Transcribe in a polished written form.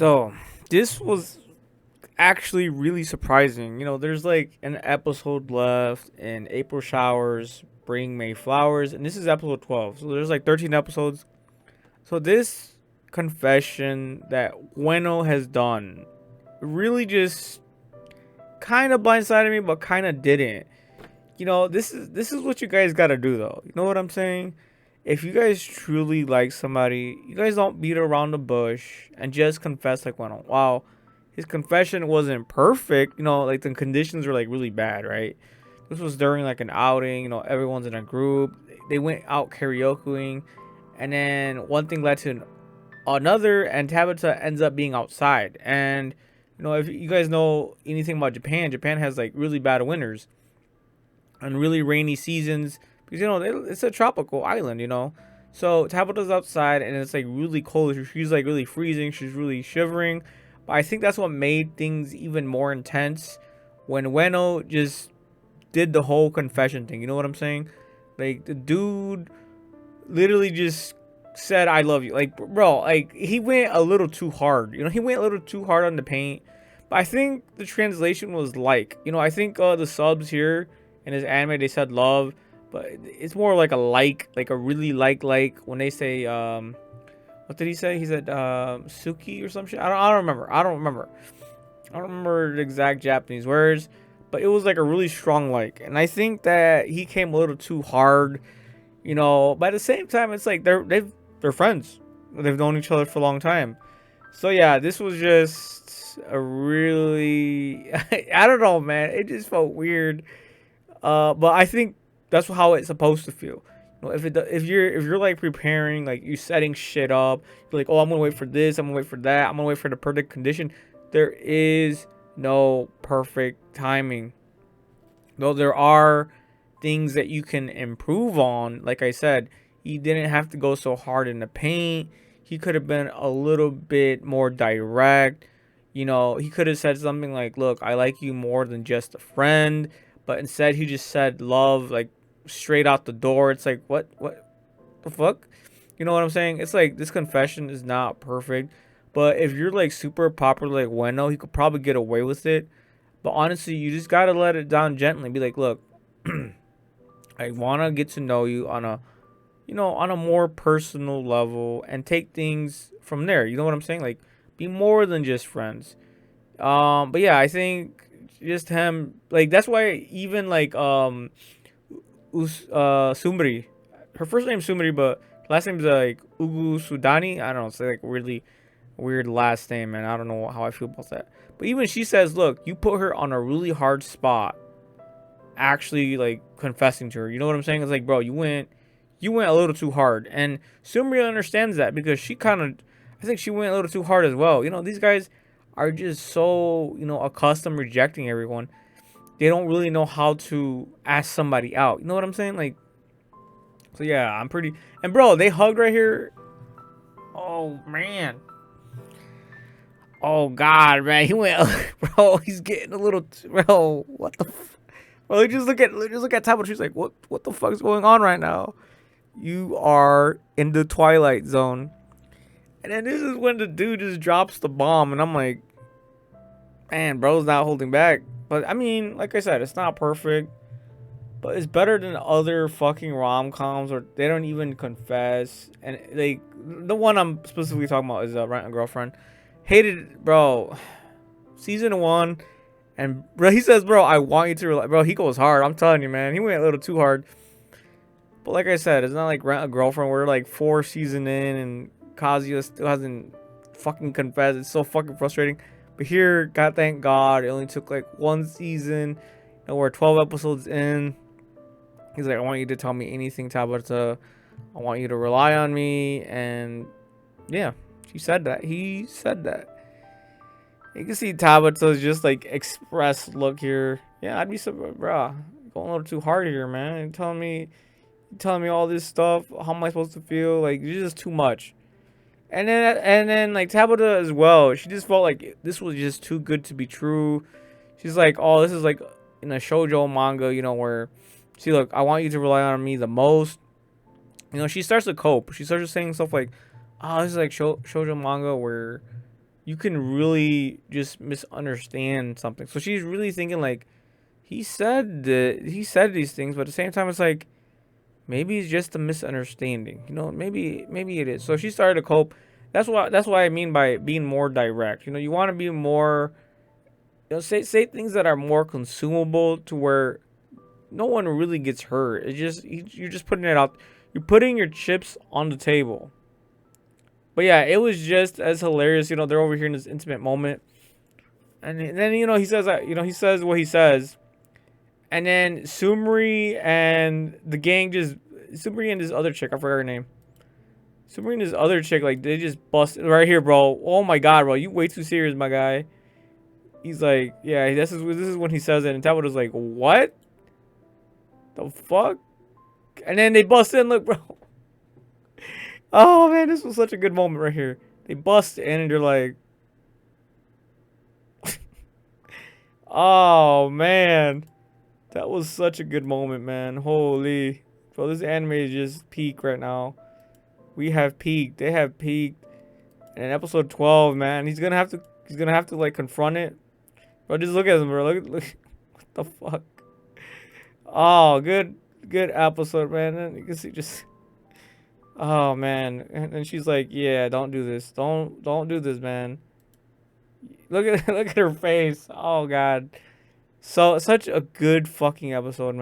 So this was actually really surprising. There's like an episode left, and April showers bring May flowers, and this is episode 12. So there's like 13 episodes. So this confession that Bueno has done really just kind of blindsided me, but kind of didn't. This is what you guys got to do though. You know what I'm saying? If you guys truly like somebody, you guys don't beat around the bush and just confess like, wow, his confession wasn't perfect. Like the conditions were like really bad, right? This was during like an outing. Everyone's in a group. They went out karaokeing, and then one thing led to another, and Tabitha ends up being outside. And if you guys know anything about Japan, Japan has like really bad winters and really rainy seasons because it's a tropical island. So Tabitha's outside and it's like really cold. She's like really freezing. She's really shivering. But I think that's what made things even more intense when Ueno just did the whole confession thing. You know what I'm saying? Like the dude literally just said I love you. Like bro, like he went a little too hard. He went a little too hard on the paint. But I think the translation was like, I think the subs here in his anime they said love, but it's more like like a really like when they say what did he say? He said Suki or some shit. I don't remember. I don't remember the exact Japanese words, but it was like a really strong like. And I think that he came a little too hard. But at the same time, it's like they're friends. They've known each other for a long time. So yeah, this was just a really I don't know, man. It just felt weird. But I think that's how it's supposed to feel. If you're like preparing, like you setting shit up, you're like, oh, I'm gonna wait for this, I'm gonna wait for that, I'm gonna wait for the perfect condition. There is no perfect timing. Though there are things that you can improve on. Like I said, he didn't have to go so hard in the paint. He could have been a little bit more direct. He could have said something like, "Look, I like you more than just a friend." But instead, he just said love, like straight out the door. It's like, what the fuck? You know what I'm saying? It's like this confession is not perfect. But if you're like super popular like Weno, he could probably get away with it. But honestly, you just gotta let it down gently. Be like, look, I wanna get to know you on a more personal level and take things from there. You know what I'm saying? Like, be more than just friends. But yeah, I think just him, like that's why even like Sumri, her first name's Sumri, but last name's like Ugu Sudani. I don't know, it's like really weird last name, and I don't know how I feel about that. But even she says, look, you put her on a really hard spot, actually like confessing to her. You know what I'm saying? It's like, bro, you went a little too hard, and Sumria understands that because she kind of, I think she went a little too hard as well. These guys are just so accustomed rejecting everyone. They don't really know how to ask somebody out. You know what I'm saying? Like, so yeah, I'm pretty. And bro, they hugged right here. Oh man. Oh god, man, he went. Bro, he's getting a little. Bro, what the. Well, just look at Tabitha. She's like, what the fuck is going on right now? You are in the twilight zone. And then this is when the dude just drops the bomb, and I'm like, man, bro's not holding back. But I mean, like I said, it's not perfect, but it's better than other fucking rom coms where they don't even confess. And like the one I'm specifically talking about is Rent a Girlfriend. Hated it, bro. Season one, and bro, he says, bro, I want you to, bro. He goes hard. I'm telling you, man. He went a little too hard. But like I said, it's not like Rent a Girlfriend. We're like 4 seasons in, and Kazuya still hasn't fucking confessed. It's so fucking frustrating. But here, God thank God, it only took like 1 season. We're 12 episodes in. He's like, I want you to tell me anything, Tabata. I want you to rely on me. And yeah, she said that. He said that. You can see Tabata's just like expressed look here. Yeah, I'd be so, bruh, going a little too hard here, man. Telling me all this stuff. How am I supposed to feel? Like, it's just too much. And then like Tabata as well. She just felt like this was just too good to be true. She's like, oh, this is like in a shoujo manga, where see, look, I want you to rely on me the most. She starts to cope. She starts saying stuff like, oh, this is like shoujo manga where you can really just misunderstand something. So she's really thinking like he said these things, but at the same time it's like maybe it's just a misunderstanding. You know, maybe it is. So she started to cope. That's why I mean by being more direct. You know, you want to be more, you know, say things that are more consumable to where no one really gets hurt. It's just you're just putting it out. You're putting your chips on the table. But yeah, it was just as hilarious. You know, they're over here in this intimate moment, and then you know he says he says what he says, and then Sumri and the gang just Sumri and this other chick, I forgot her name. Sumri and this other chick, like they just bust right here, bro. Oh my god, bro, you way too serious, my guy. He's like, yeah, this is when he says it, and Tabata's like, what the fuck? And then they bust in, look, bro. Oh man, this was such a good moment right here. They bust in and they're like, oh man, that was such a good moment, man. Holy, bro, this anime is just peak right now. We have peaked. They have peaked. And in episode 12, man, he's gonna have to like confront it. Bro, just look at him, bro. Look, what the fuck? Oh, good episode, man. And you can see just, oh man. And she's like, yeah, don't do this. Don't do this, man. Look at look at her face. Oh god. So such a good fucking episode, man.